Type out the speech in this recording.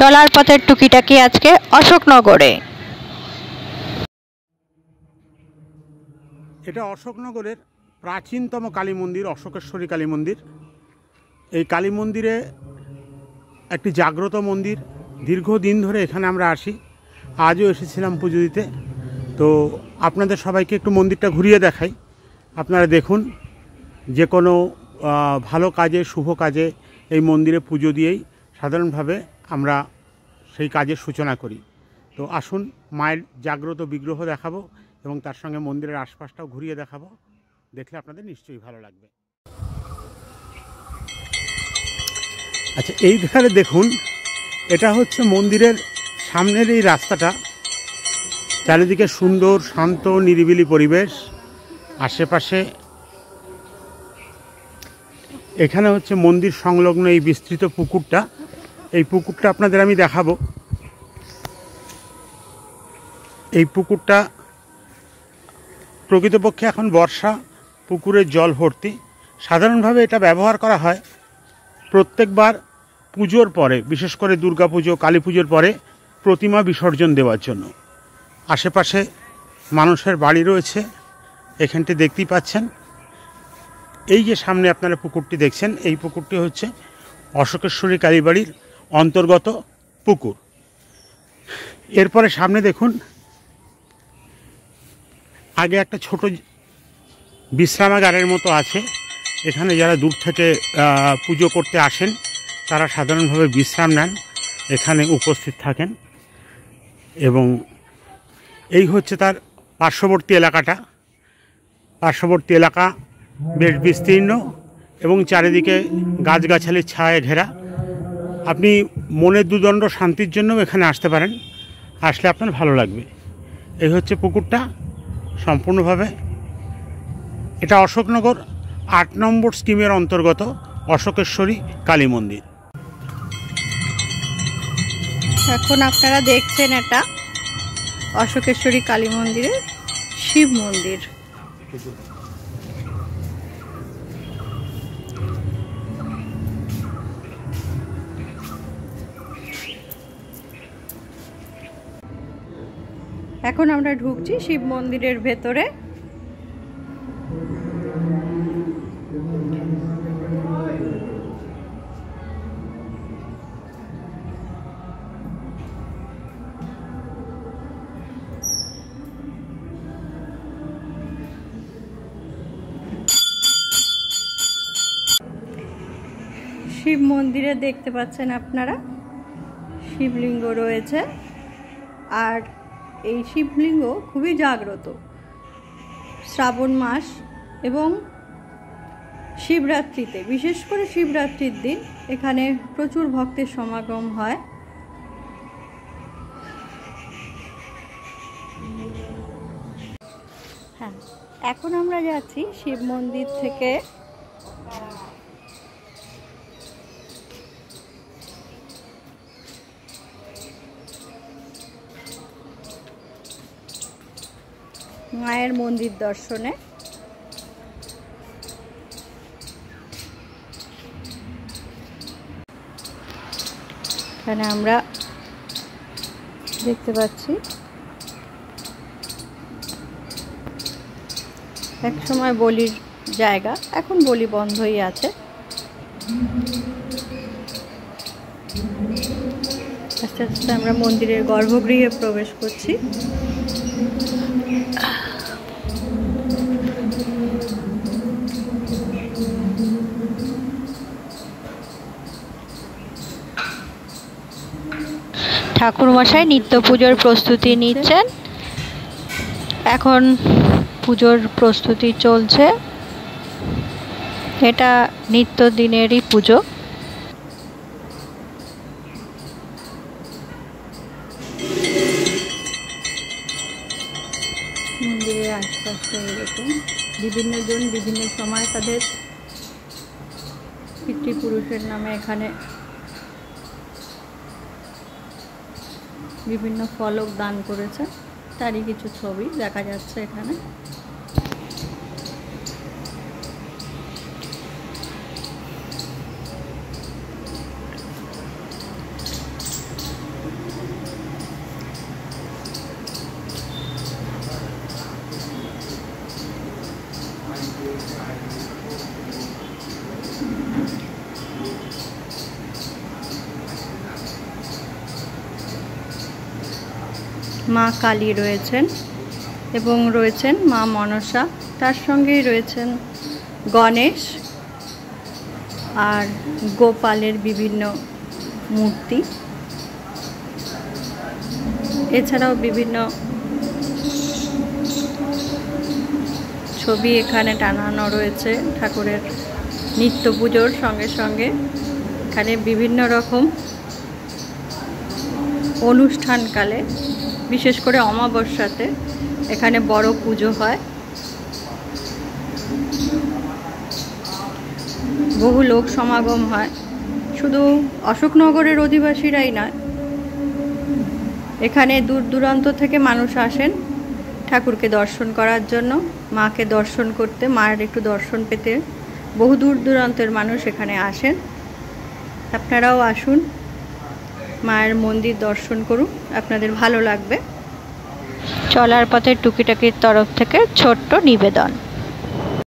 চলার পথের টুকিটাকি আজকে অশোকনগরে। এটা অশোকনগরের প্রাচীনতম কালী মন্দির, অশোকেশ্বরী কালী মন্দির। এই কালী মন্দিরে একটি জাগ্রত মন্দির, দীর্ঘদিন ধরে এখানে আমরা আসি, আজও এসেছিলাম পুজো দিতে। তো আপনাদের সবাইকে একটু মন্দিরটা ঘুরিয়ে দেখাই। আপনারা দেখুন, যে কোনো ভালো কাজে, শুভ কাজে এই মন্দিরে পুজো দিয়েই সাধারণভাবে আমরা সেই কাজের সূচনা করি। তো আসুন, মায়ের জাগ্রত বিগ্রহ দেখাবো এবং তার সঙ্গে মন্দিরের আশপাশটাও ঘুরিয়ে দেখাবো। দেখলে আপনাদের নিশ্চয়ই ভালো লাগবে। আচ্ছা, এই ধারে দেখুন, এটা হচ্ছে মন্দিরের সামনের এই রাস্তাটা। চারিদিকে সুন্দর, শান্ত, নিরিবিলি পরিবেশ। আশেপাশে এখানে হচ্ছে মন্দির সংলগ্ন এই বিস্তৃত পুকুরটা। এই পুকুরটা আপনাদের আমি দেখাবো। এই পুকুরটা প্রকৃতপক্ষে এখন বর্ষা, পুকুরের জল ভর্তি। সাধারণভাবে এটা ব্যবহার করা হয় প্রত্যেকবার পুজোর পরে, বিশেষ করে দুর্গা পুজো, কালী পুজোর পরে প্রতিমা বিসর্জন দেওয়ার জন্য। আশেপাশে মানুষের বাড়ি রয়েছে, এখানটি দেখতেই পাচ্ছেন। এই যে সামনে আপনারা পুকুরটি দেখছেন, এই পুকুরটি হচ্ছে অশোকেশ্বরী কালীবাড়ির অন্তর্গত পুকুর। এরপরে সামনে দেখুন, আগে একটা ছোট বিশ্রামাগারের মতো আছে। এখানে যারা দূর থেকে পুজো করতে আসেন তারা সাধারণভাবে বিশ্রাম নেন, এখানে উপস্থিত থাকেন। এবং এই হচ্ছে তার পার্শ্ববর্তী এলাকাটা। পার্শ্ববর্তী এলাকা বেশ বিস্তীর্ণ এবং চারিদিকে গাছগাছালির ছায়ায় ঘেরা। আপনি মনের দুদণ্ড শান্তির জন্যও এখানে আসতে পারেন, আসলে আপনার ভালো লাগবে। এই হচ্ছে পুকুরটা সম্পূর্ণভাবে। এটা অশোকনগর ৮ নম্বর স্কিমের অন্তর্গত অশোকেশ্বরী কালী মন্দির। এখন আপনারা দেখছেন এটা অশোকেশ্বরী কালী মন্দিরের শিব মন্দির। এখন আমরা ঢুকছি শিব মন্দিরের ভেতরে। শিব মন্দিরে দেখতে পাচ্ছেন আপনারা শিবলিঙ্গ রয়েছে, আর এই শিবলিঙ্গ খুবই জাগ্রত। শ্রাবণ মাস এবং শিবরাত্রিতে, বিশেষ করে শিবরাত্রির দিন এখানে প্রচুর ভক্তের সমাগম হয়। হ্যাঁ, এখন আমরা যাচ্ছি শিব মন্দির থেকে মায়ের মন্দির দর্শনে। এখানে আমরা দেখতে পাচ্ছি এক সময় বলির জায়গা, এখন বলি বন্ধই আছে। আস্তে আস্তে আমরা মন্দিরের গর্ভগৃহে প্রবেশ করছি। ঠাকুরমশাই নিত্য পুজোর প্রস্তুতি নিচ্ছেন। এখন পুজোর প্রস্তুতি চলছে। এটা নিত্যদিনেরই পুজো। মন্দিরের আশপাশে এরকম বিভিন্ন জন বিভিন্ন সময় তাদের পিতৃপুরুষের নামে এখানে বিভিন্ন ফলক দান করেছে, তারই কিছু ছবি দেখা যাচ্ছে এখানে। মা কালী রয়েছেন এবং রয়েছেন মা মনসা, তার সঙ্গেই রয়েছেন গণেশ আর গোপালের বিভিন্ন মূর্তি। এছাড়াও বিভিন্ন ছবি এখানে টানানো রয়েছে ঠাকুরের নিত্য পুজোর সঙ্গে সঙ্গে। এখানে বিভিন্ন রকম অনুষ্ঠানকালে, বিশেষ করে অমাবস্যাতে এখানে বড় পুজো হয়। বহু লোক সমাগম হয়, শুধু অশোকনগরের অধিবাসীরাই নয়, এখানে দূর দূরান্ত থেকে মানুষ আসেন ঠাকুরকে দর্শন করার জন্য, মাকে দর্শন করতে, মায়ের একটু দর্শন পেতে বহু দূর দূরান্তের মানুষ এখানে আসেন। আপনারাও আসুন, মায়ের মন্দির দর্শন করুন, আপনাদের ভালো লাগবে। চলার পথে টুকিটাকির তরফ থেকে ছোট্ট নিবেদন।